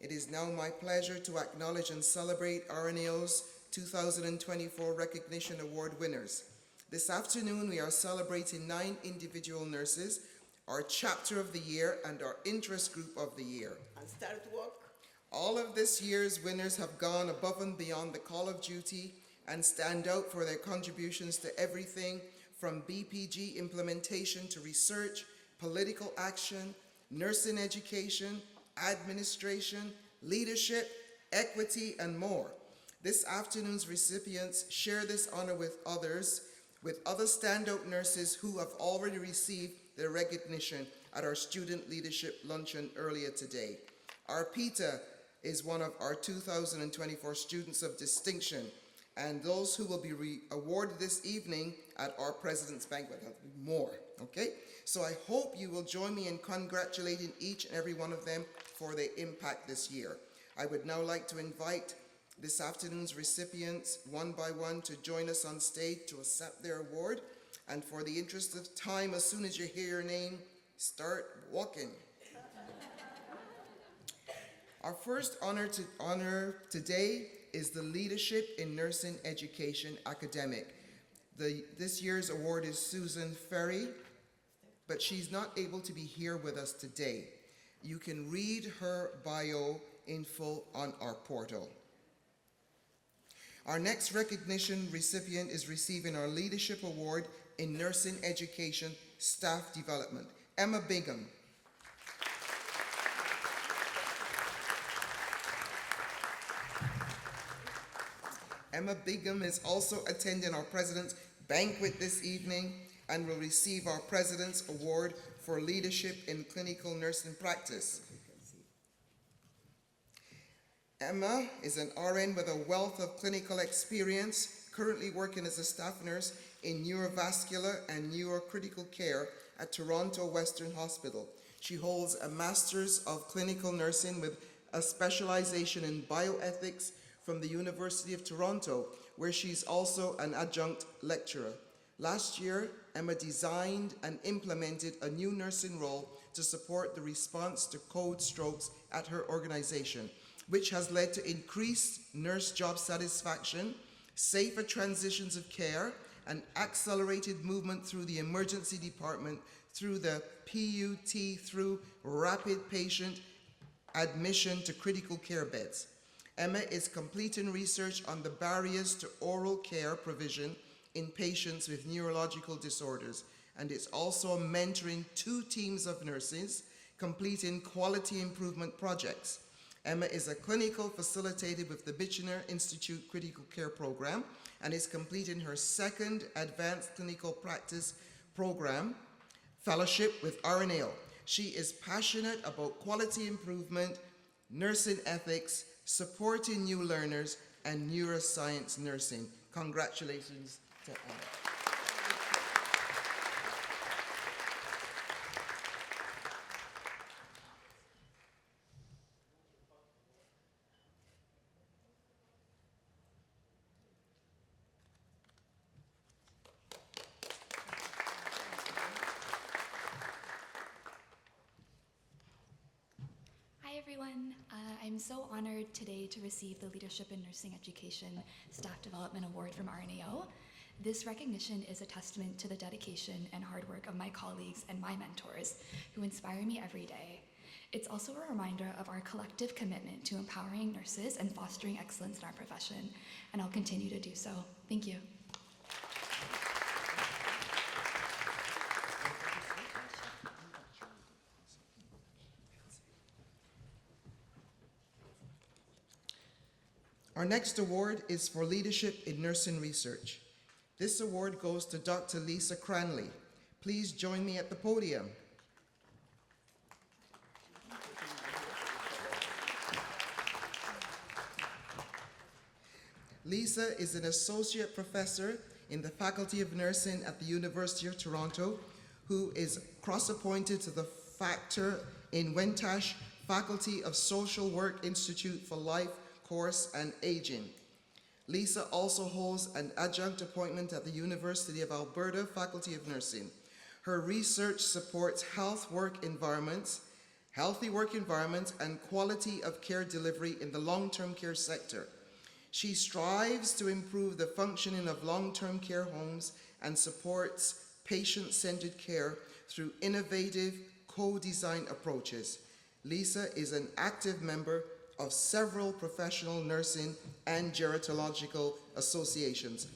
It is now my pleasure to acknowledge and celebrate RNAO's 2024 Recognition Award winners. This afternoon, we are celebrating 9 individual nurses, our chapter of the year, and our interest group of the year. And start work. All of this year's winners have gone above and beyond the call of duty and stand out for their contributions to everything from BPG implementation to research, political action, nursing education, administration, leadership, equity, and more. This afternoon's recipients share this honor with other standout nurses who have already received their recognition at our student leadership luncheon earlier today. Arpita is one of our 2024 students of distinction, and those who will be awarded this evening at our President's Banquet. There'll be more, okay? So I hope you will join me in congratulating each and every one of them for their impact this year. I would now like to invite this afternoon's recipients one by one to join us on stage to accept their award. And for the interest of time, as soon as you hear your name, start walking. Our first honor today is the Leadership in Nursing Education Academic. This year's award is Susan Ferry, but she's not able to be here with us today. You can read her bio in full on our portal. Our next recognition recipient is receiving our Leadership Award in Nursing Education Staff Development, Emma Bingham. Emma Bingham is also attending our President's Banquet this evening and will receive our President's Award for Leadership in Clinical Nursing Practice. Emma is an RN with a wealth of clinical experience, currently working as a staff nurse in neurovascular and neurocritical care at Toronto Western Hospital. She holds a Master's of Clinical Nursing with a specialization in bioethics from the University of Toronto, where she's also an adjunct lecturer. Last year, Emma designed and implemented a new nursing role to support the response to code strokes at her organization, which has led to increased nurse job satisfaction, safer transitions of care, and accelerated movement through the emergency department through the PUT through rapid patient admission to critical care beds. Emma is completing research on the barriers to oral care provision in patients with neurological disorders, and is also mentoring 2 teams of nurses completing quality improvement projects. Emma is a clinical facilitator with the Michener Institute Critical Care Program and is completing her 2nd Advanced Clinical Practice Program fellowship with RNAO. She is passionate about quality improvement, nursing ethics, supporting new learners, and neuroscience nursing. Congratulations to Emma. Hi everyone, I'm so honored today to receive the Leadership in Nursing Education Staff Development Award from RNAO. This recognition is a testament to the dedication and hard work of my colleagues and my mentors who inspire me every day. It's also a reminder of our collective commitment to empowering nurses and fostering excellence in our profession, and I'll continue to do so. Thank you. Our next award is for Leadership in Nursing Research. This award goes to Dr. Lisa Cranley. Please join me at the podium. Lisa is an associate professor in the Faculty of Nursing at the University of Toronto, who is cross-appointed to the Factor in Wentash Faculty of Social Work Institute for Life Course and Aging. Lisa also holds an adjunct appointment at the University of Alberta Faculty of Nursing. Her research supports health work environments, healthy work environment, and quality of care delivery in the long-term care sector. She strives to improve the functioning of long-term care homes and supports patient-centered care through innovative co-design approaches. Lisa is an active member of several professional nursing and gerontological associations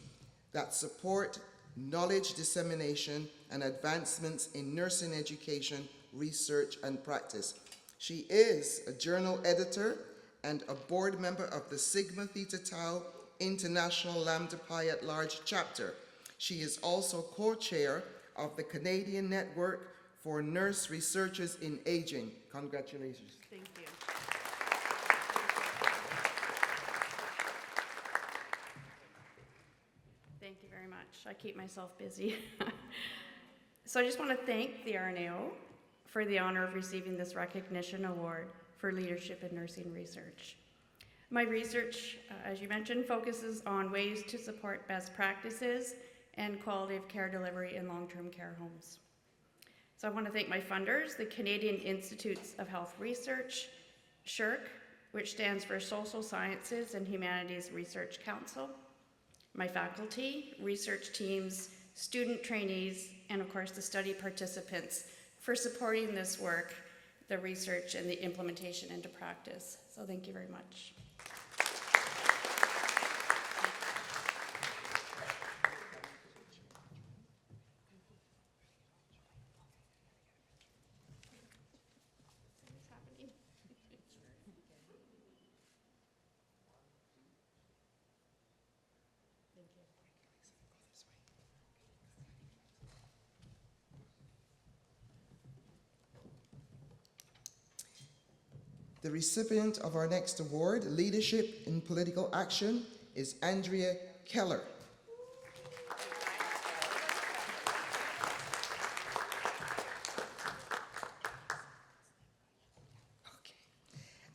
that support knowledge dissemination and advancements in nursing education, research, and practice. She is a journal editor and a board member of the Sigma Theta Tau International Lambda Pi at Large chapter. She is also co-chair of the Canadian Network for Nurse Researchers in Aging. Congratulations. Thank you. Thank you very much. I keep myself busy. So I just want to thank the RNAO for the honor of receiving this recognition award for leadership in nursing research. My research, as you mentioned, focuses on ways to support best practices and quality of care delivery in long-term care homes. So I want to thank my funders, the Canadian Institutes of Health Research, SSHRC, which stands for Social Sciences and Humanities Research Council, my faculty, research teams, student trainees, and of course the study participants for supporting this work, the research and the implementation into practice. So thank you very much. The recipient of our next award, Leadership in Political Action, is Andrea Keller.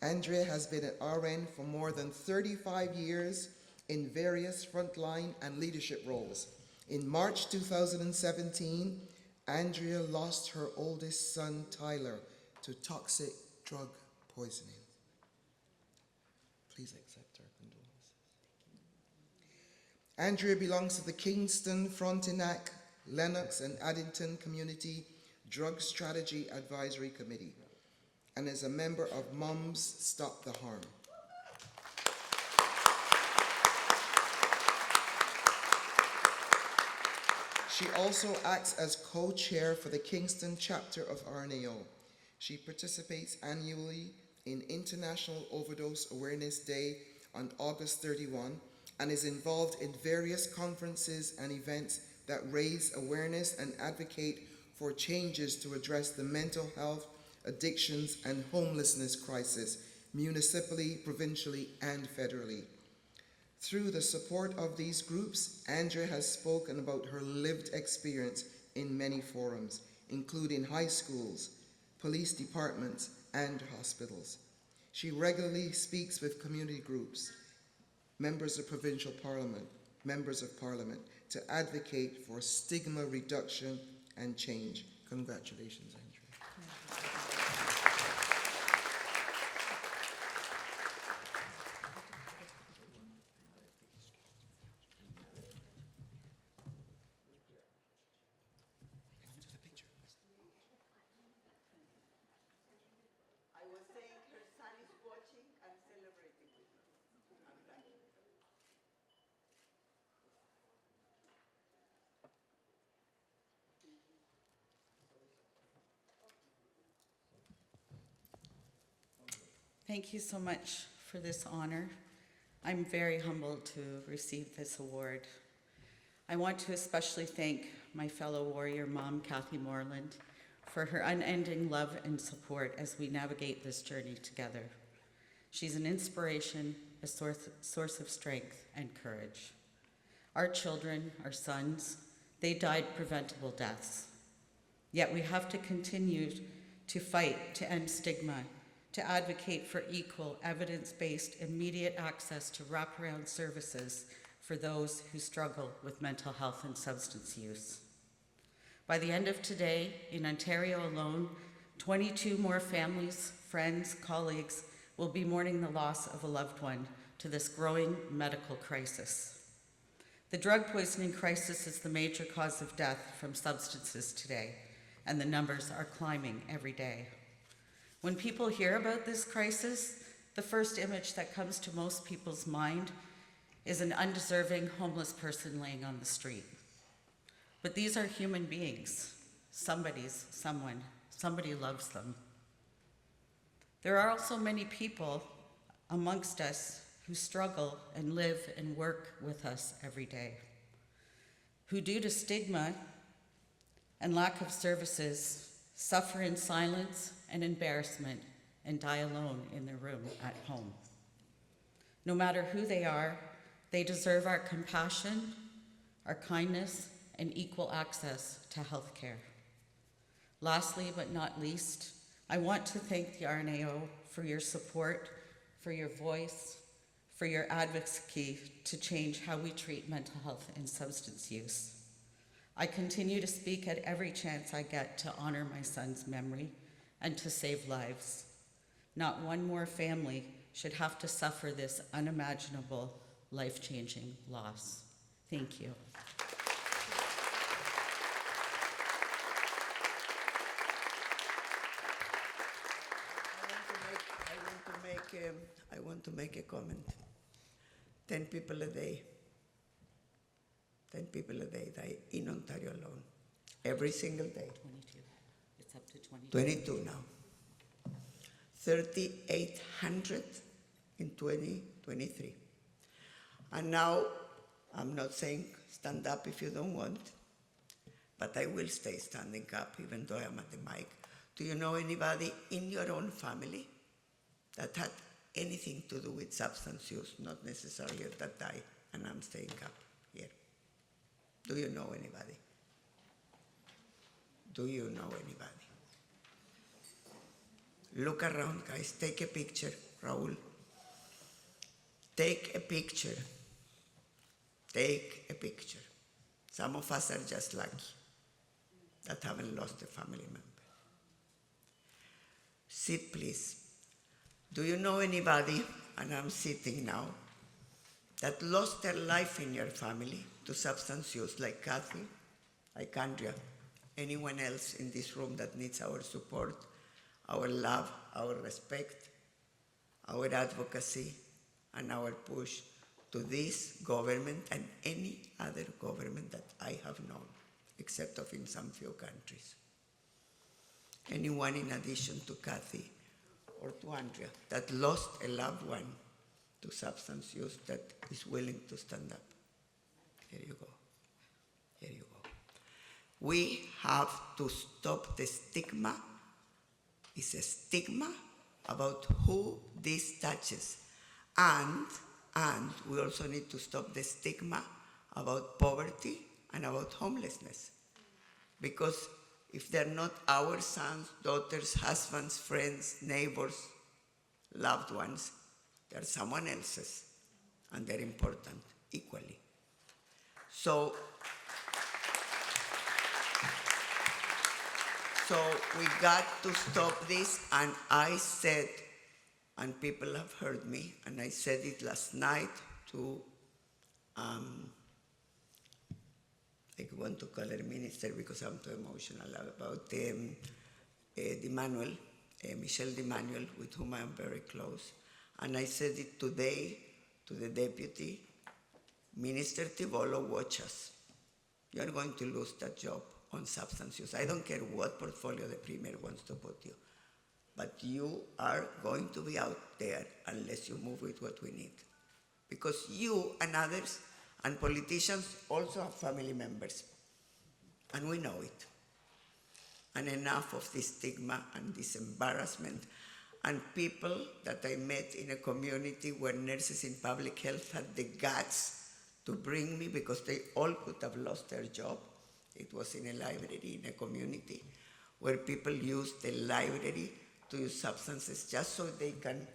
Andrea has been an RN for more than 35 years in various frontline and leadership roles. In March 2017, Andrea lost her oldest son, Tyler, to toxic drug poisoning. Please accept our condolences. Andrea belongs to the Kingston, Frontenac, Lennox, and Addington Community Drug Strategy Advisory Committee and is a member of Moms Stop the Harm. She also acts as co-chair for the Kingston chapter of RNAO. She participates annually in International Overdose Awareness Day on August 31 and is involved in various conferences and events that raise awareness and advocate for changes to address the mental health, addictions, and homelessness crisis, municipally, provincially, and federally. Through the support of these groups, Andrea has spoken about her lived experience in many forums, including high schools, police departments, and hospitals. She regularly speaks with community groups, members of provincial parliament, members of parliament, to advocate for stigma reduction and change. Congratulations, Andrea. Thank you so much for this honor. I'm very humbled to receive this award. I want to especially thank my fellow warrior mom, Kathy Moreland, for her unending love and support as we navigate this journey together. She's an inspiration, a source of strength and courage. Our children, our sons, they died preventable deaths. Yet we have to continue to fight to end stigma, to advocate for equal, evidence-based, immediate access to wraparound services for those who struggle with mental health and substance use. By the end of today, in Ontario alone, 22 more families, friends, colleagues will be mourning the loss of a loved one to this growing medical crisis. The drug poisoning crisis is the major cause of death from substances today, and the numbers are climbing every day. When people hear about this crisis, the first image that comes to most people's mind is an undeserving homeless person laying on the street. But these are human beings. Somebody loves them. There are also many people amongst us who struggle and live and work with us every day, who due to stigma and lack of services suffer in silence and embarrassment and die alone in their room at home. No matter who they are, they deserve our compassion, our kindness, and equal access to health care. Lastly, but not least, I want to thank the RNAO for your support, for your voice, for your advocacy to change how we treat mental health and substance use. I continue to speak at every chance I get to honor my son's memory and to save lives. Not one more family should have to suffer this unimaginable, life-changing loss. Thank you. I want to make a comment. 10 people a day. 10 people a day die in Ontario alone. Every single day. 22. It's up to 22. 22 now. 3,800 in 2023. And now, I'm not saying stand up if you don't want, but I will stay standing up even though I'm at the mic. Do you know anybody in your own family that had anything to do with substance use, not necessarily that died, and I'm staying up here? Do you know anybody? Do you know anybody? Look around, guys. Take a picture, Raul. Take a picture. Take a picture. Some of us are just lucky that haven't lost a family member. Sit, please. Do you know anybody, and I'm sitting now, that lost their life in your family to substance use, like Kathy, like Andrea, anyone else in this room that needs our support, our love, our respect, our advocacy, and our push to this government and any other government that I have known, except of in some few countries. Anyone in addition to Kathy or to Andrea that lost a loved one to substance use that is willing to stand up. Here you go. Here you go. We have to stop the stigma. It's a stigma about who this touches. And we also need to stop the stigma about poverty and about homelessness. Because if they're not our sons, daughters, husbands, friends, neighbors, loved ones, they're someone else's, and they're important equally. So we got to stop this, and I said, and people have heard me, and I said it last night to I want to call her minister because I'm too emotional about Michelle D'Emmanuel, with whom I'm very close. And I said it today to the deputy, Minister Tivolo, watch us. You're going to lose that job on substance use. I don't care what portfolio the Premier wants to put you, but you are going to be out there unless you move with what we need. Because you and others and politicians also have family members, and we know it. And enough of this stigma and this embarrassment. And people that I met in a community where nurses in public health had the guts to bring me because they all could have lost their job. It was in a library in a community where people use the library to use substances just so they can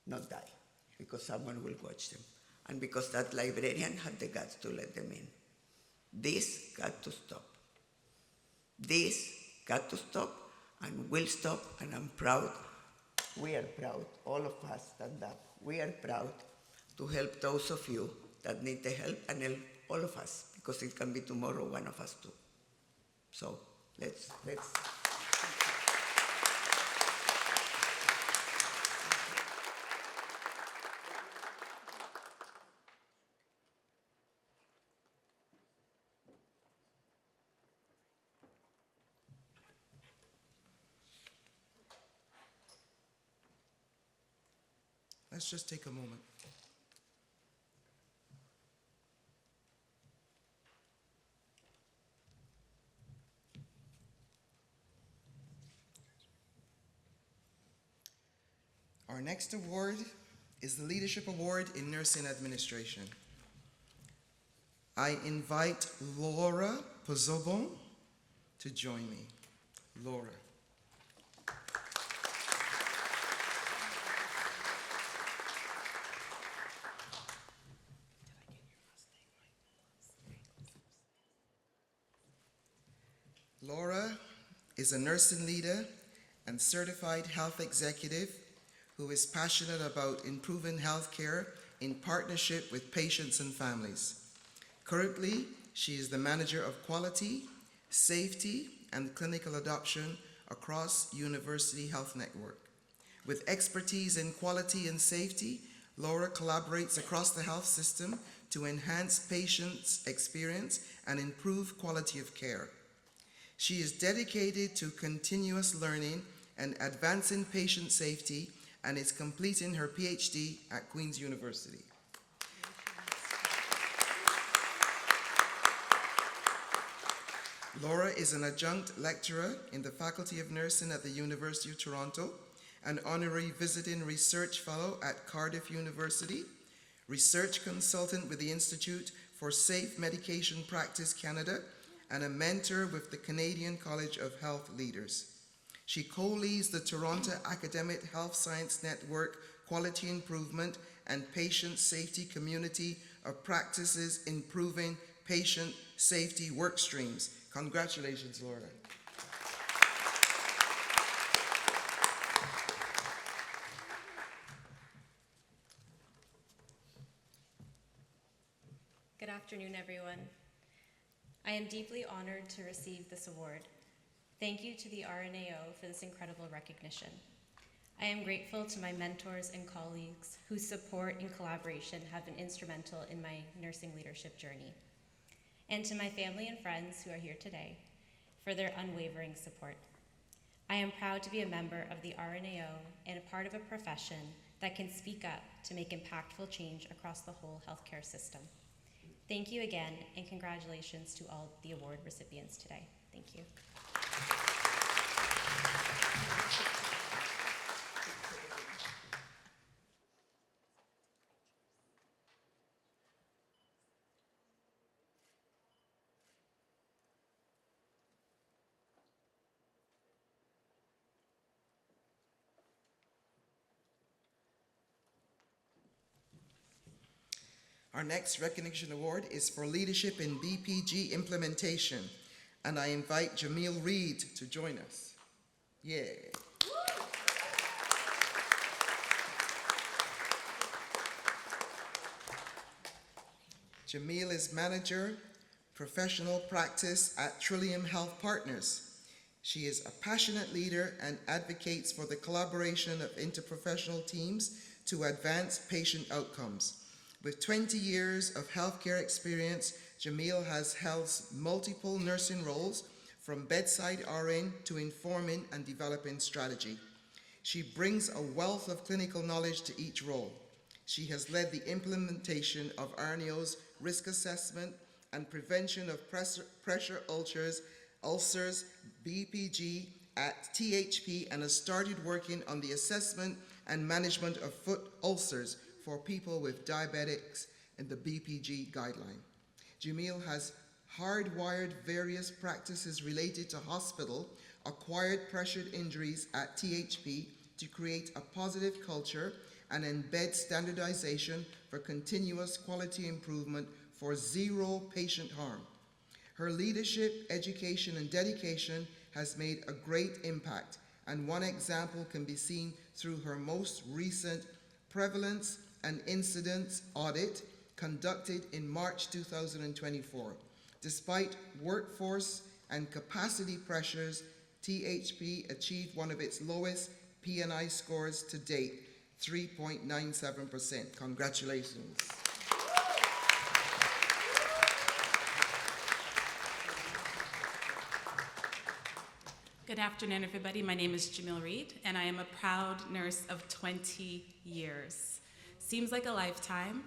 not die because someone will watch them. And because that librarian had the guts to let them in. This got to stop. This got to stop, and will stop, and I'm proud. We are proud, all of us stand up. We are proud to help those of you that need the help and help all of us, because it can be tomorrow one of us too. So let's. Let's just take a moment. Our next award is the Leadership Award in Nursing Administration. I invite Laura Pozobon to join me. Laura. Laura is a nursing leader and certified health executive who is passionate about improving healthcare in partnership with patients and families. Currently, she is the manager of quality, safety, and clinical adoption across University Health Network. With expertise in quality and safety, Laura collaborates across the health system to enhance patients' experience and improve quality of care. She is dedicated to continuous learning and advancing patient safety and is completing her PhD at Queen's University. Laura is an adjunct lecturer in the Faculty of Nursing at the University of Toronto, an honorary visiting research fellow at Cardiff University, research consultant with the Institute for Safe Medication Practice Canada, and a mentor with the Canadian College of Health Leaders. She co-leads the Toronto Academic Health Science Network Quality Improvement and Patient Safety Community of Practices Improving Patient Safety Work Streams. Congratulations, Laura. Good afternoon, everyone. I am deeply honored to receive this award. Thank you to the RNAO for this incredible recognition. I am grateful to my mentors and colleagues whose support and collaboration have been instrumental in my nursing leadership journey. And to my family and friends who are here today for their unwavering support. I am proud to be a member of the RNAO and a part of a profession that can speak up to make impactful change across the whole healthcare system. Thank you again, and congratulations to all the award recipients today. Thank you. Our next recognition award is for leadership in BPG Implementation, and I invite Jamil Reed to join us. Yeah. Jamil is manager, professional practice at Trillium Health Partners. She is a passionate leader and advocates for the collaboration of interprofessional teams to advance patient outcomes. With 20 years of healthcare experience, Jamil has held multiple nursing roles, from bedside RN to informing and developing strategy. She brings a wealth of clinical knowledge to each role. She has led the implementation of RNAO's risk assessment and prevention of pressure ulcers, BPG at THP, and has started working on the assessment and management of foot ulcers for people with diabetics in the BPG guideline. Jamil has hardwired various practices related to hospital-acquired pressured injuries at THP to create a positive culture and embed standardization for continuous quality improvement for zero patient harm. Her leadership, education, and dedication has made a great impact, and one example can be seen through her most recent prevalence and incidence audit conducted in March 2024. Despite workforce and capacity pressures, THP achieved one of its lowest P&I scores to date, 3.97%. Congratulations. Good afternoon, everybody. My name is Jamil Reed, and I am a proud nurse of 20 years. Seems like a lifetime,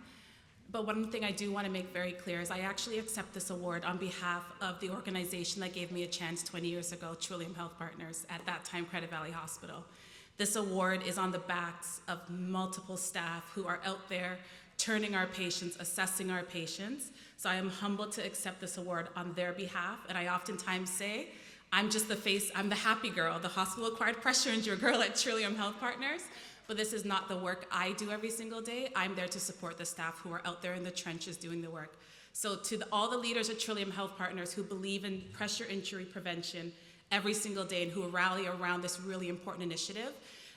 but one thing I do want to make very clear is I actually accept this award on behalf of the organization that gave me a chance 20 years ago, Trillium Health Partners, at that time Credit Valley Hospital. This award is on the backs of multiple staff who are out there turning our patients, assessing our patients. So I am humbled to accept this award on their behalf, and I oftentimes say, I'm just the face, I'm the happy girl, the hospital-acquired pressure injury girl at Trillium Health Partners, but this is not the work I do every single day. I'm there to support the staff who are out there in the trenches doing the work. So to all the leaders at Trillium Health Partners who believe in pressure injury prevention every single day and who rally around this really important initiative,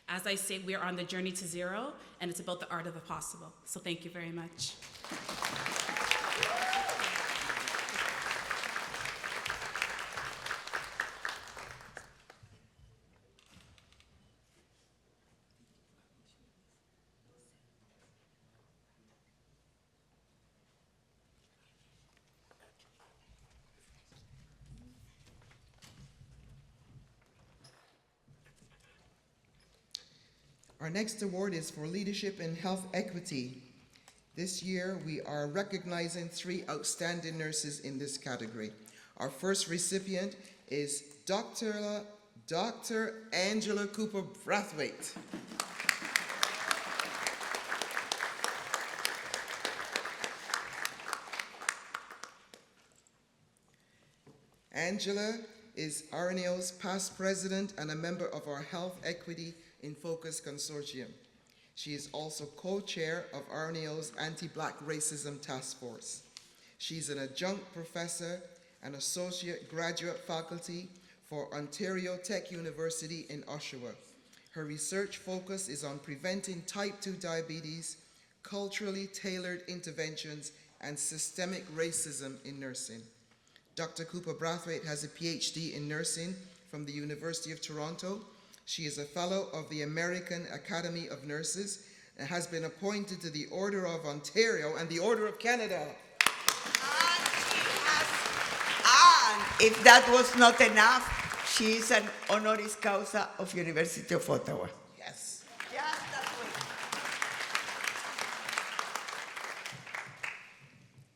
as I say, we are on the journey to zero, and it's about the art of the possible. So thank you very much. Our next award is for Leadership in Health Equity. This year, we are recognizing 3 outstanding nurses in this category. Our first recipient is Dr. Angela Cooper Brathwaite. Angela is RNAO's past president and a member of our Health Equity in Focus Consortium. She is also co-chair of RNAO's Anti-Black Racism Task Force. She's an adjunct professor and associate graduate faculty for Ontario Tech University in Oshawa. Her research focus is on preventing type 2 diabetes, culturally tailored interventions, and systemic racism in nursing. Dr. Cooper Brathwaite has a PhD in nursing from the University of Toronto. She is a fellow of the American Academy of Nurses and has been appointed to the Order of Ontario and the Order of Canada. And if that was not enough, she is an honoris causa of University of Ottawa. Yes. Yes, that's right.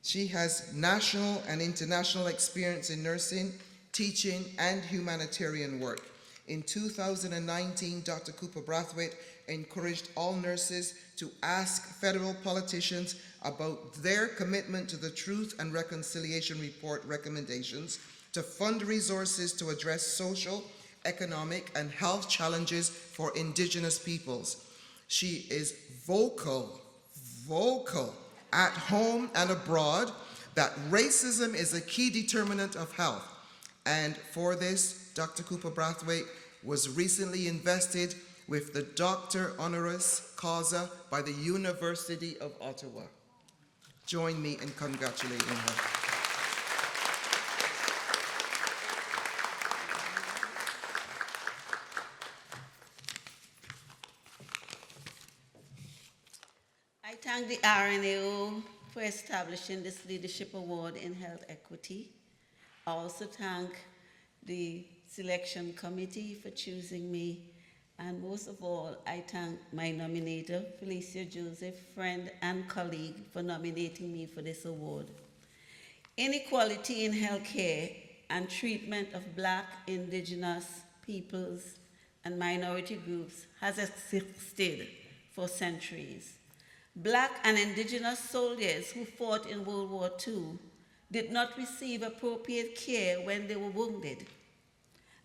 She has national and international experience in nursing, teaching, and humanitarian work. In 2019, Dr. Cooper Brathwaite encouraged all nurses to ask federal politicians about their commitment to the Truth and Reconciliation Report recommendations to fund resources to address social, economic, and health challenges for Indigenous peoples. She is vocal at home and abroad that racism is a key determinant of health. And for this, Dr. Cooper Brathwaite was recently invested with the Doctor Honoris Causa by the University of Ottawa. Join me in congratulating her. I thank the RNAO for establishing this Leadership Award in Health Equity. I also thank the Selection Committee for choosing me. And most of all, I thank my nominator, Felicia Joseph, friend and colleague, for nominating me for this award. Inequality in healthcare and treatment of Black, Indigenous peoples, and minority groups has existed for centuries. Black and Indigenous soldiers who fought in World War II did not receive appropriate care when they were wounded,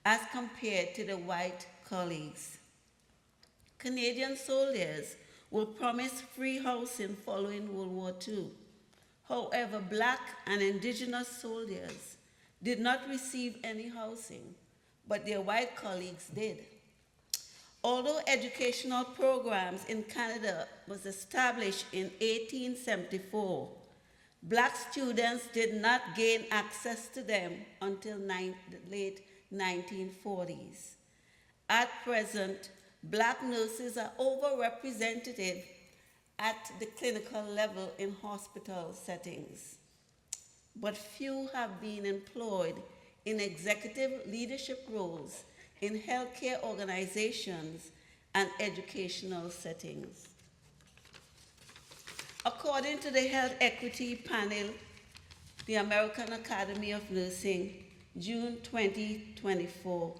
as compared to the white colleagues. Canadian soldiers were promised free housing following World War II. However, Black and Indigenous soldiers did not receive any housing but their white colleagues did. Although educational programs in Canada was established in 1874, Black students did not gain access to them until the late 1940s. At present, Black nurses are overrepresented at the clinical level in hospital settings, but few have been employed in executive leadership roles in healthcare organizations and educational settings. According to the Health Equity Panel, the American Academy of Nursing, June 2024,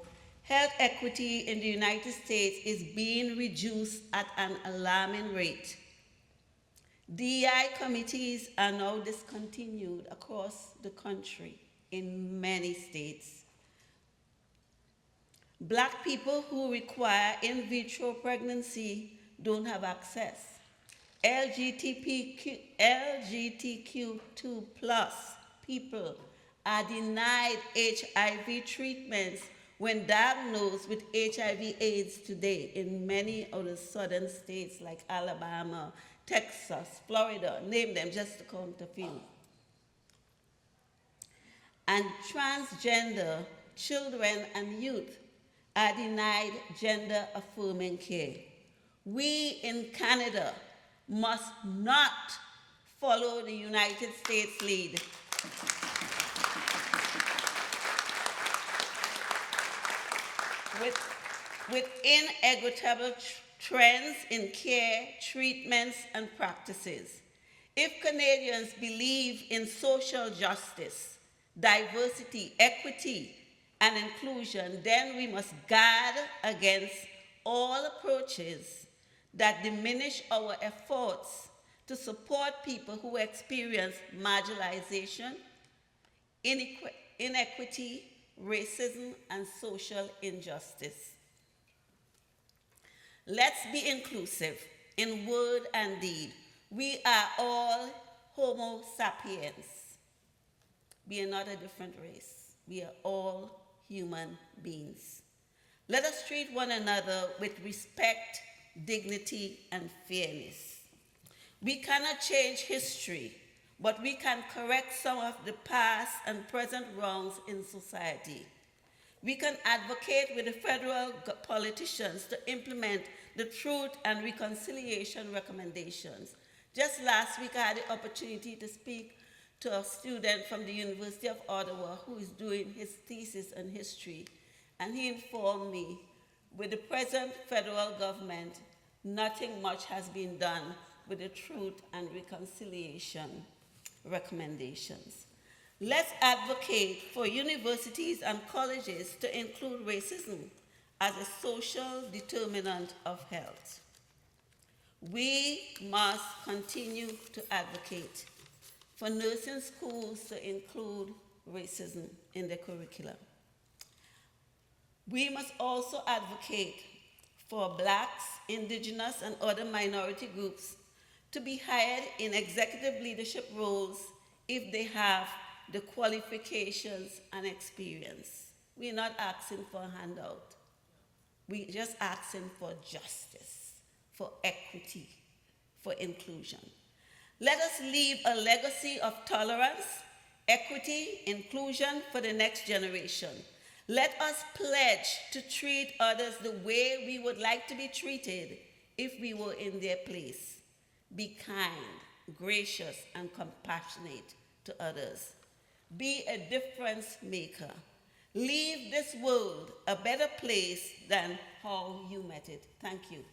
health equity in the United States is being reduced at an alarming rate. DEI committees are now discontinued across the country in many states. Black people who require in vitro pregnancy don't have access. LGBTQ2+ people are denied HIV treatments when diagnosed with HIV/AIDS today in many of the southern states like Alabama, Texas, Florida, name them just to count a few. And transgender children and youth are denied gender-affirming care. We in Canada must not follow the United States lead. With inequitable trends in care, treatments, and practices. If Canadians believe in social justice, diversity, equity, and inclusion, then we must guard against all approaches that diminish our efforts to support people who experience marginalization, inequity, racism, and social injustice. Let's be inclusive in word and deed. We are all Homo sapiens. We are not a different race. We are all human beings. Let us treat one another with respect, dignity, and fairness. We cannot change history, but we can correct some of the past and present wrongs in society. We can advocate with the federal politicians to implement the Truth and Reconciliation recommendations. Just last week, I had the opportunity to speak to a student from the University of Ottawa who is doing his thesis in history, and he informed me, with the present federal government, nothing much has been done with the Truth and Reconciliation recommendations. Let's advocate for universities and colleges to include racism as a social determinant of health. We must continue to advocate for nursing schools to include racism in the curriculum. We must also advocate for Blacks, Indigenous, and other minority groups to be hired in executive leadership roles if they have the qualifications and experience. We're not asking for a handout. We're just asking for justice, for equity, for inclusion. Let us leave a legacy of tolerance, equity, inclusion for the next generation. Let us pledge to treat others the way we would like to be treated if we were in their place. Be kind, gracious, and compassionate to others. Be a difference maker. Leave this world a better place than how you met it. Thank you.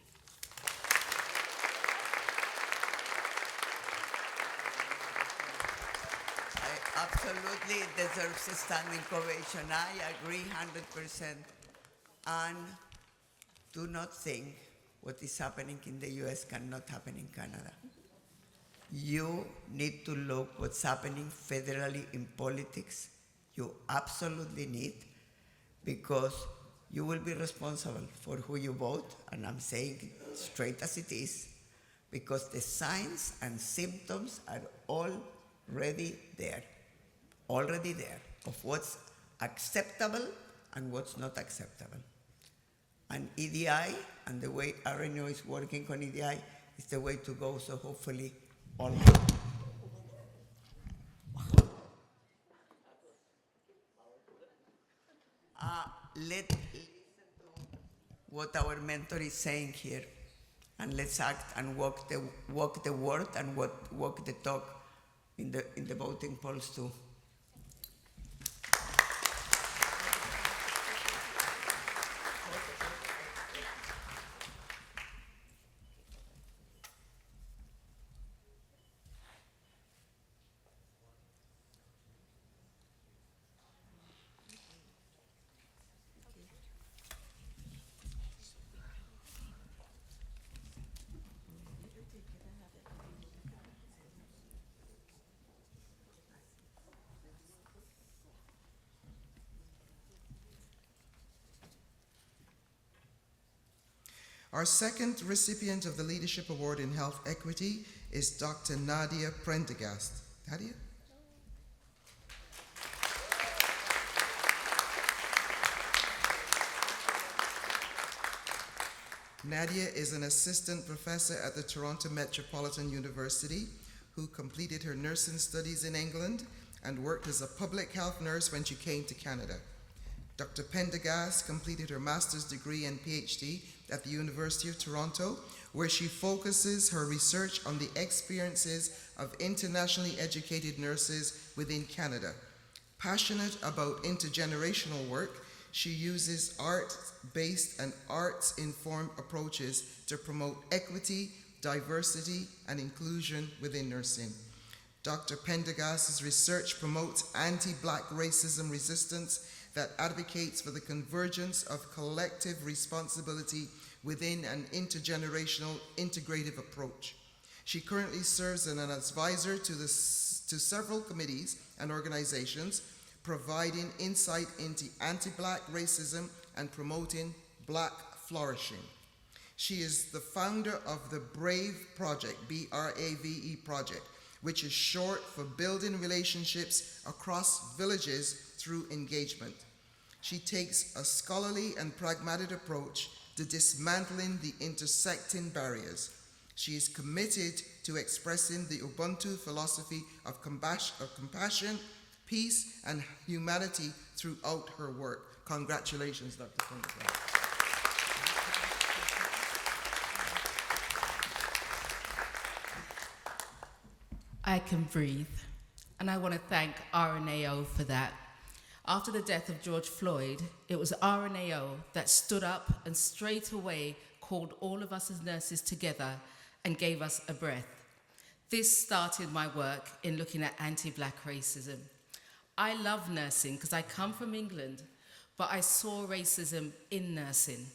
I absolutely deserves a standing ovation. I agree 100%. And do not think what is happening in the US cannot happen in Canada. You need to look what's happening federally in politics. You absolutely need, because you will be responsible for who you vote, and I'm saying it straight as it is, because the signs and symptoms are already there of what's acceptable and what's not acceptable. And EDI and the way RNAO is working on EDI is the way to go, so hopefully all. Let's listen to what our mentor is saying here, and let's act and walk the word and walk the talk in the voting polls too. Our second recipient of the Leadership Award in Health Equity is Dr. Nadia Prendergast. Nadia? Nadia is an assistant professor at the Toronto Metropolitan University who completed her nursing studies in England and worked as a public health nurse when she came to Canada. Dr. Prendergast completed her master's degree and PhD at the University of Toronto, where she focuses her research on the experiences of internationally educated nurses within Canada. Passionate about intergenerational work, she uses art-based and arts-informed approaches to promote equity, diversity, and inclusion within nursing. Dr. Prendergast's research promotes anti-Black racism resistance that advocates for the convergence of collective responsibility within an intergenerational integrative approach. She currently serves as an advisor to several committees and organizations, providing insight into anti-Black racism and promoting Black flourishing. She is the founder of the BRAVE Project, B-R-A-V-E Project, which is short for Building Relationships Across Villages Through Engagement. She takes a scholarly and pragmatic approach to dismantling the intersecting barriers. She is committed to expressing the Ubuntu philosophy of compassion, peace, and humanity throughout her work. Congratulations, Dr. Prendergast. I can breathe, and I want to thank RNAO for that. After the death of George Floyd, it was RNAO that stood up and straight away called all of us as nurses together and gave us a breath. This started my work in looking at anti-Black racism. I love nursing because I come from England, but I saw racism in nursing.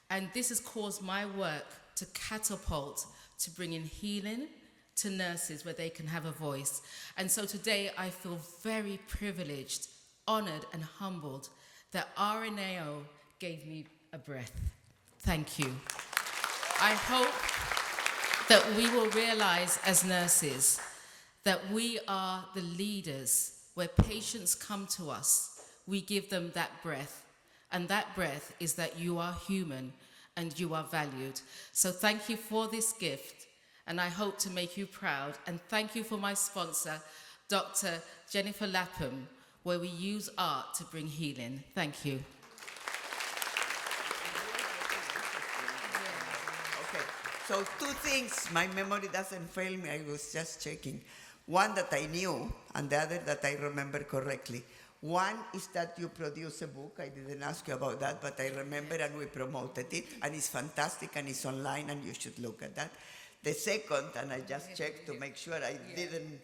And this has caused my work to catapult to bringing healing to nurses where they can have a voice. And so today I feel very privileged, honored and humbled that RNAO gave me a breath. Thank you. I hope that we will realize as nurses that we are the leaders. Where patients come to us, we give them that breath. And that breath is that you are human and you are valued. So thank you for this gift, and I hope to make you proud. And thank you for my sponsor, Dr. Jennifer Lapham, where we use art to bring healing. Thank you. Okay, so two things. My memory doesn't fail me. I was just checking. One that I knew, and the other that I remember correctly. One is that you produce a book. I didn't ask you about that, but I remember, and we promoted it, and it's fantastic, and it's online, and you should look at that. The second, and I just checked to make sure I didn't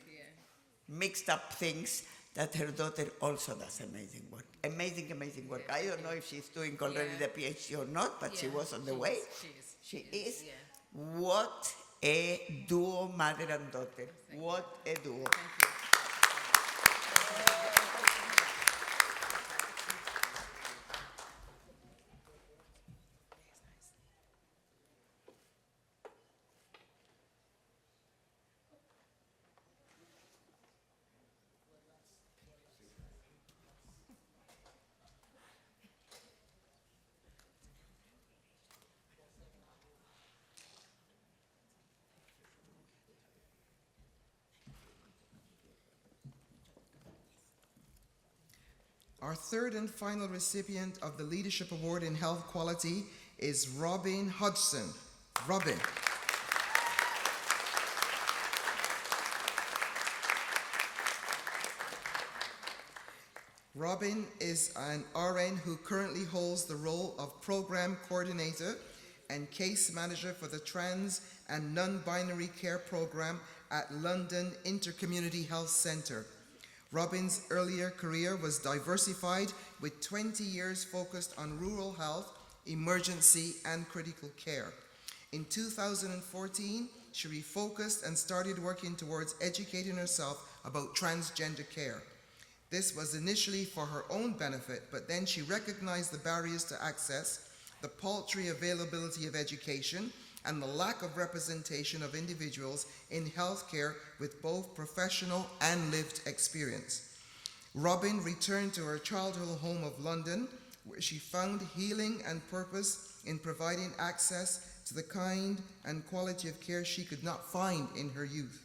mix up things, that her daughter also does amazing work. Amazing, amazing work. I don't know if she's doing already the PhD or not, but she was on the way. She is. What a duo, mother and daughter. What a duo. Our third and final recipient of the Leadership Award in Health Quality is Robin Hodgson. Robin. Robin is an RN who currently holds the role of Program Coordinator and Case Manager for the Trans and Non-Binary Care Program at London Intercommunity Health Centre. Robin's earlier career was diversified with 20 years focused on rural health, emergency and critical care. In 2014, she refocused and started working towards educating herself about transgender care. This was initially for her own benefit, but then she recognized the barriers to access, the paltry availability of education, and the lack of representation of individuals in healthcare with both professional and lived experience. Robin returned to her childhood home of London, where she found healing and purpose in providing access to the kind and quality of care she could not find in her youth.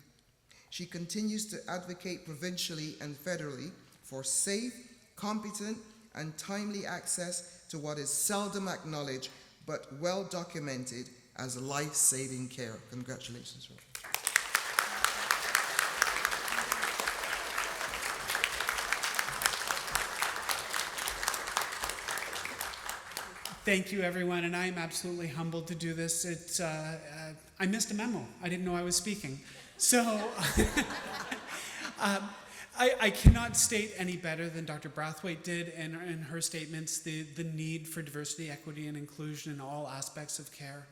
She continues to advocate provincially and federally for safe, competent, and timely access to what is seldom acknowledged but well documented as life-saving care. Congratulations, Robin. Thank you, everyone, and I am absolutely humbled to do this. I missed a memo. I didn't know I was speaking. So I cannot state any better than Dr. Brathwaite did in her statements the need for diversity, equity, and inclusion in all aspects of care.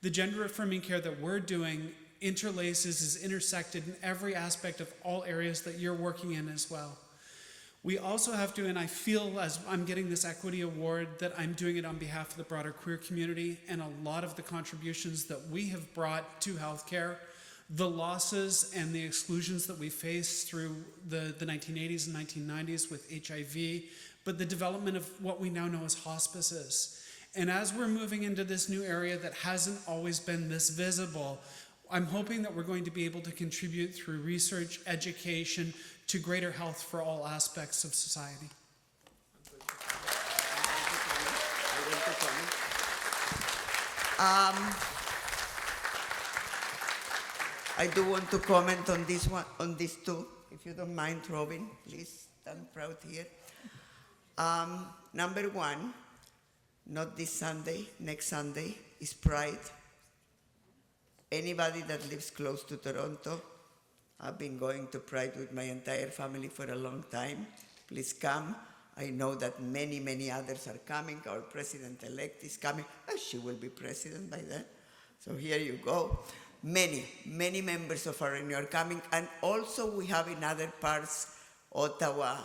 The gender-affirming care that we're doing interlaces, is intersected in every aspect of all areas that you're working in as well. We also have to, and I feel as I'm getting this equity award, that I'm doing it on behalf of the broader queer community and a lot of the contributions that we have brought to healthcare, the losses and the exclusions that we faced through the 1980s and 1990s with HIV, but the development of what we now know as hospices. And as we're moving into this new area that hasn't always been this visible, I'm hoping that we're going to be able to contribute through research, education, to greater health for all aspects of society. I do want to comment on this one, on these two, if you don't mind, Robin, please stand proud here. Number one, not this Sunday, next Sunday is Pride. Anybody that lives close to Toronto, I've been going to Pride with my entire family for a long time. Please come. I know that many, many others are coming. Our president-elect is coming. Oh, she will be president by then. So here you go. Many, many members of RNAO are coming. And also we have in other parts, Ottawa,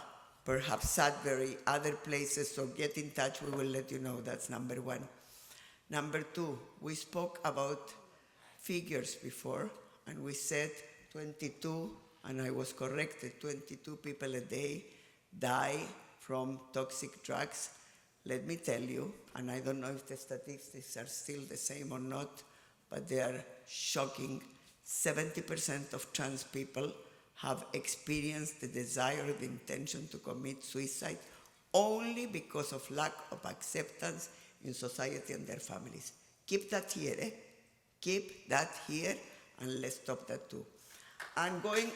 perhaps Sudbury, other places. So get in touch. We will let you know. That's number one. Number two, we spoke about figures before, and we said 22, and I was corrected, 22 people a day die from toxic drugs. Let me tell you, and I don't know if the statistics are still the same or not, but they are shocking. 70% of trans people have experienced the desire or the intention to commit suicide only because of lack of acceptance in society and their families. Keep that here, eh? Keep that here, and let's stop that too. I'm going,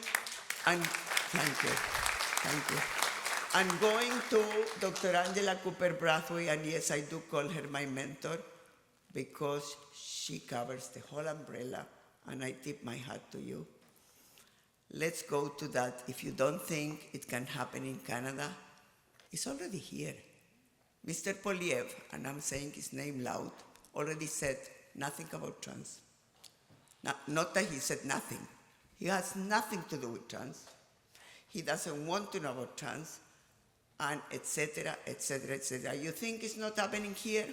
and thank you. I'm going to Dr. Angela Cooper Brathwaite, and yes, I do call her my mentor because she covers the whole umbrella, and I tip my hat to you. Let's go to that. If you don't think it can happen in Canada, it's already here. Mr. Poliev, and I'm saying his name loud, already said nothing about trans. Not that he said nothing. He has nothing to do with trans. He doesn't want to know about trans, and etc., etc., etc. You think it's not happening here?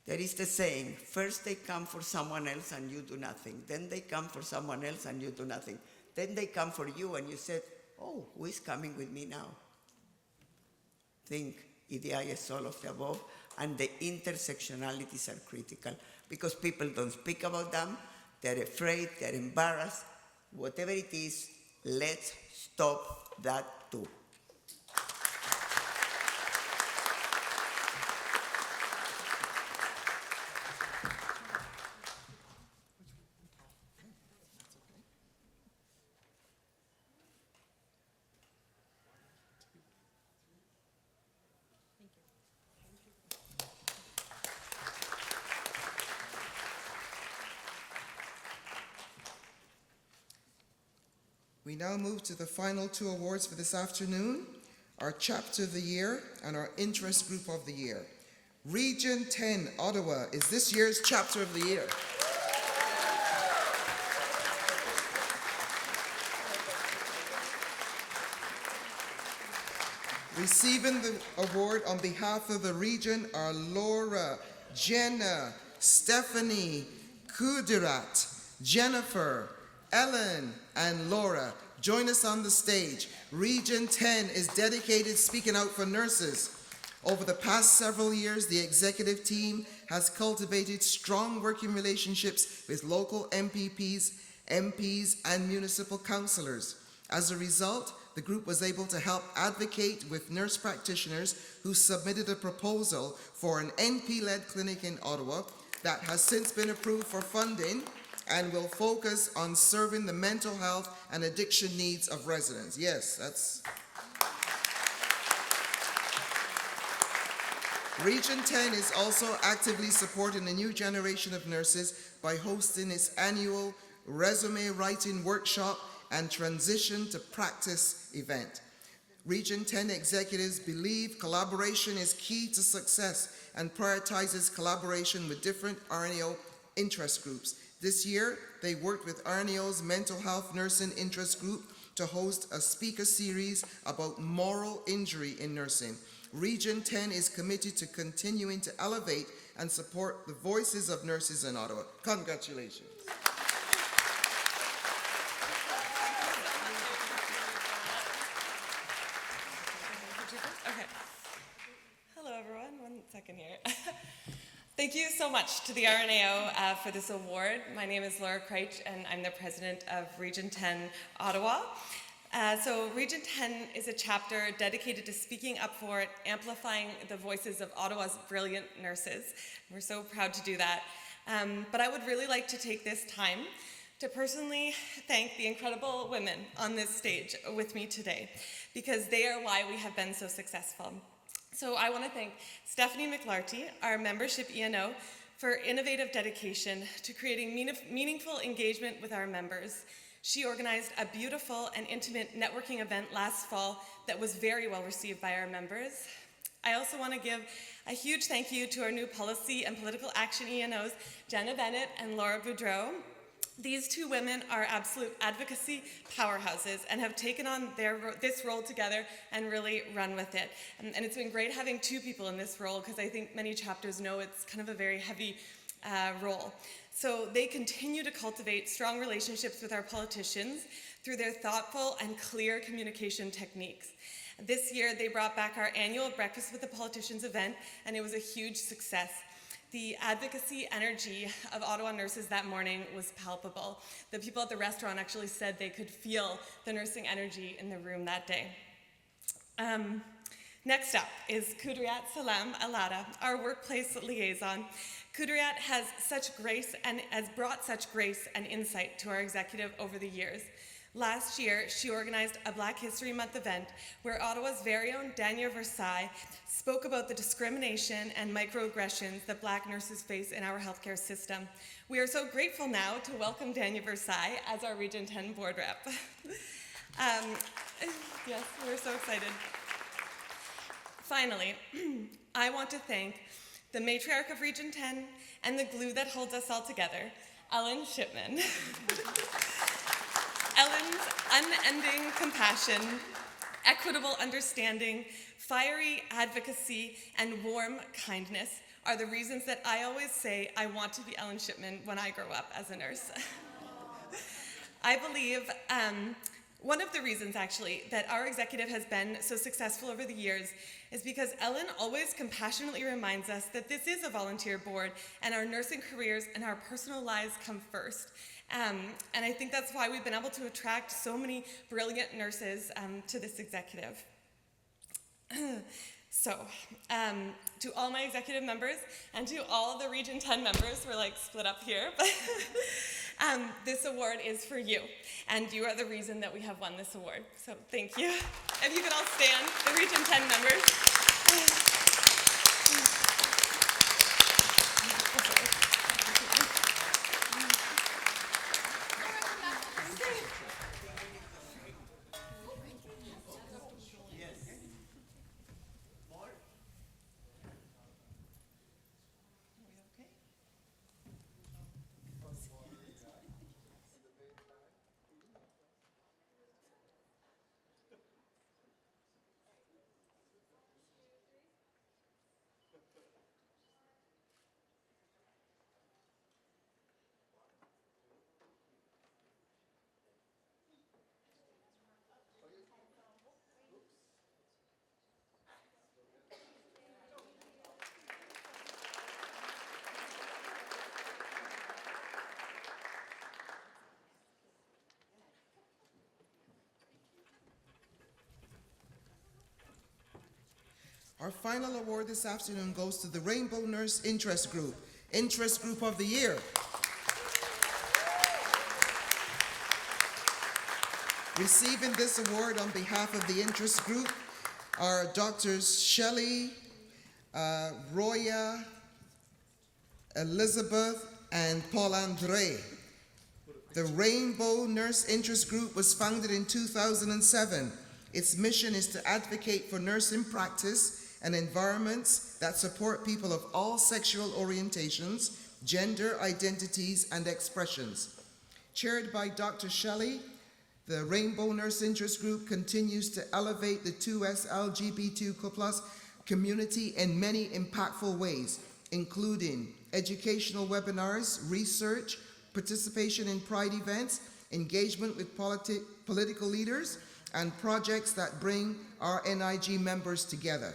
There is the saying, first they come for someone else and you do nothing. Then they come for someone else and you do nothing. Then they come for you and you said, oh, who is coming with me now? Think, EDI is all of the above, and the intersectionalities are critical because people don't speak about them, they're afraid, they're embarrassed. Whatever it is, let's stop that too. We now move to the final two awards for this afternoon, our Chapter of the Year and our Interest Group of the Year. Region 10, Ottawa, is this year's Chapter of the Year. Receiving the award on behalf of the region are Laura, Jenna, Stephanie, Kudirat, Jennifer, Ellen, and Laura. Join us on the stage. Region 10 is dedicated speaking out for nurses. Over the past several years, the executive team has cultivated strong working relationships with local MPPs, MPs, and municipal councillors. As a result, the group was able to help advocate with nurse practitioners who submitted a proposal for an NP-led clinic in Ottawa that has since been approved for funding and will focus on serving the mental health and addiction needs of residents. Yes, that's... Region 10 is also actively supporting the new generation of nurses by hosting its annual resume writing workshop and transition to practice event. Region 10 executives believe collaboration is key to success and prioritizes collaboration with different RNAO interest groups. This year, they worked with RNAO's Mental Health Nursing Interest Group to host a speaker series about moral injury in nursing. Region 10 is committed to continuing to elevate and support the voices of nurses in Ottawa. Congratulations. Second here. Thank you so much to the RNAO for this award. My name is Laura Kreitch, and I'm the president of Region 10 Ottawa. So Region 10 is a chapter dedicated to speaking up for it, amplifying the voices of Ottawa's brilliant nurses. We're so proud to do that. But I would really like to take this time to personally thank the incredible women on this stage with me today, because they are why we have been so successful. So I want to thank Stephanie McLarty, our membership ENO, for innovative dedication to creating meaningful engagement with our members. She organized a beautiful and intimate networking event last fall that was very well received by our members. I also want to give a huge thank you to our new policy and political action ENOs, Jenna Bennett and Laura Boudreau. These two women are absolute advocacy powerhouses and have taken on this role together and really run with it. And it's been great having two people in this role, because I think many chapters know it's kind of a very heavy role. So they continue to cultivate strong relationships with our politicians through their thoughtful and clear communication techniques. This year, they brought back our annual Breakfast with the Politicians event, and it was a huge success. The advocacy energy of Ottawa nurses that morning was palpable. The people at the restaurant actually said they could feel the nursing energy in the room that day. Next up is Kudriat Salam Alada, our workplace liaison. Kudriat has brought such grace and insight to our executive over the years. Last year, she organized a Black History Month event where Ottawa's very own Dania Versailles spoke about the discrimination and microaggressions that Black nurses face in our healthcare system. We are so grateful now to welcome Dania Versailles as our Region 10 board rep. Yes, we're so excited. Finally, I want to thank the matriarch of Region 10 and the glue that holds us all together, Ellen Shipman. Ellen's unending compassion, equitable understanding, fiery advocacy, and warm kindness are the reasons that I always say I want to be Ellen Shipman when I grow up as a nurse. I believe one of the reasons, actually, that our executive has been so successful over the years is because Ellen always compassionately reminds us that this is a volunteer board and our nursing careers and our personal lives come first. And I think that's why we've been able to attract so many brilliant nurses to this executive. So, to all my executive members and to all the Region 10 members, we're like split up here, but this award is for you, and you are the reason that we have won this award. So thank you. If you could all stand, the Region 10 members. Our final award this afternoon goes to the Rainbow Nurse Interest Group of the Year. Receiving this award on behalf of the interest group are Doctors Shelley, Roya, Elizabeth, and Paul Andre. The Rainbow Nurse Interest Group was founded in 2007. Its mission is to advocate for nursing practice and environments that support people of all sexual orientations, gender identities, and expressions. Chaired by Dr. Shelley, the Rainbow Nurse Interest Group continues to elevate the 2S LGBTQ+ community in many impactful ways, including educational webinars, research, participation in Pride events, engagement with political leaders, and projects that bring RNIG members together.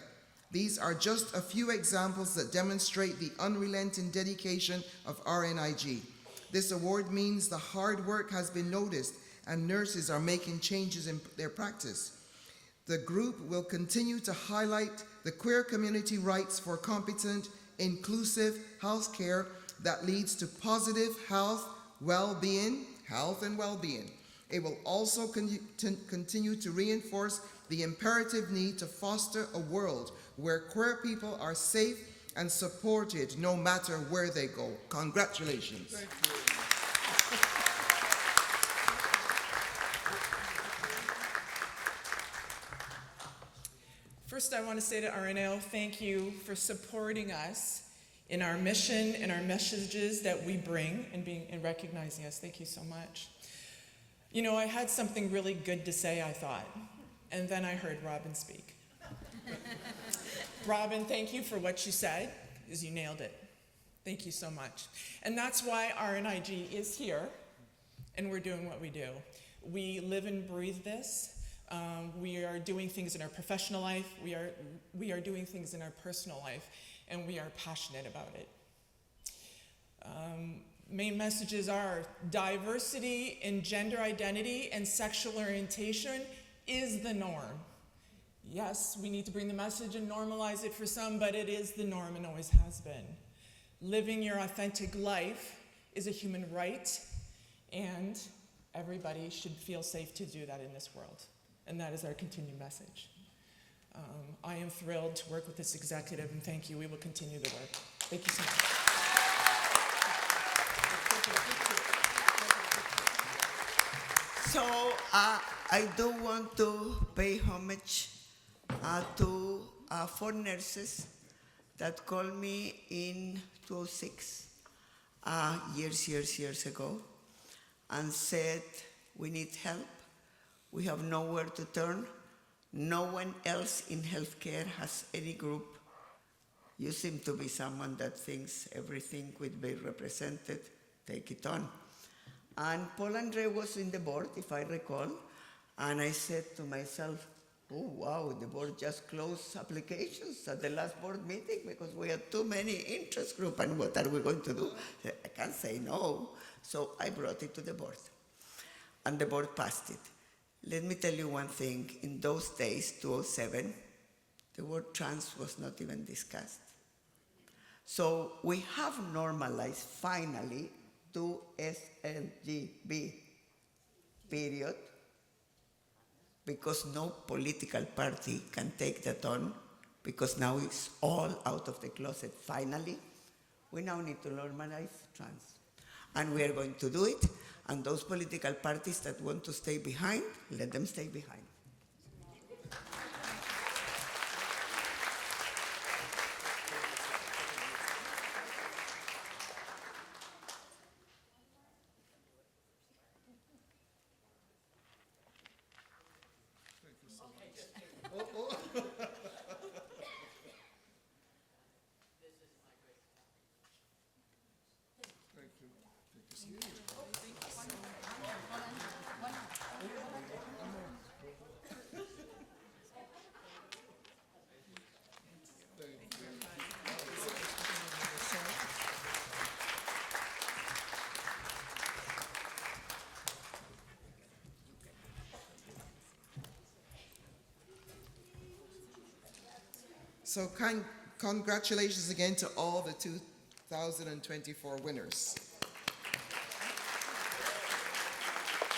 These are just a few examples that demonstrate the unrelenting dedication of RNIG. This award means the hard work has been noticed and nurses are making changes in their practice. The group will continue to highlight the queer community rights for competent, inclusive health care that leads to positive health and well-being. It will also continue to reinforce the imperative need to foster a world where queer people are safe and supported no matter where they go. Congratulations. Thank you. First, I want to say to RNAO, thank you for supporting us in our mission and our messages that we bring and recognizing us. Thank you so much. You know, I had something really good to say, I thought, and then I heard Robin speak. Robin, thank you for what you said, because you nailed it. Thank you so much. And that's why RNIG is here, and we're doing what we do. We live and breathe this. We are doing things in our professional life, we are doing things in our personal life, and we are passionate about it. Main messages are diversity in gender identity and sexual orientation is the norm. Yes, we need to bring the message and normalize it for some, but it is the norm and always has been. Living your authentic life is a human right, and everybody should feel safe to do that in this world. And that is our continued message. I am thrilled to work with this executive, and thank you. We will continue the work. Thank you so much. So I do want to pay homage to 4 nurses that called me in 2006, years ago, and said, we need help. We have nowhere to turn. No one else in healthcare has any group. You seem to be someone that thinks everything would be represented. Take it on. And Paul Andre was in the board, if I recall, and I said to myself, oh wow, the board just closed applications at the last board meeting because we had too many interest groups, and what are we going to do? I can't say no. So I brought it to the board, and the board passed it. Let me tell you one thing. In those days, 2007, the word trans was not even discussed. So we have normalized, finally, 2SLGB, period, because no political party can take that on, because now it's all out of the closet, finally. We now need to normalize trans. And we are going to do it. And those political parties that want to stay behind, let them stay behind. So congratulations again to all the 2024 winners.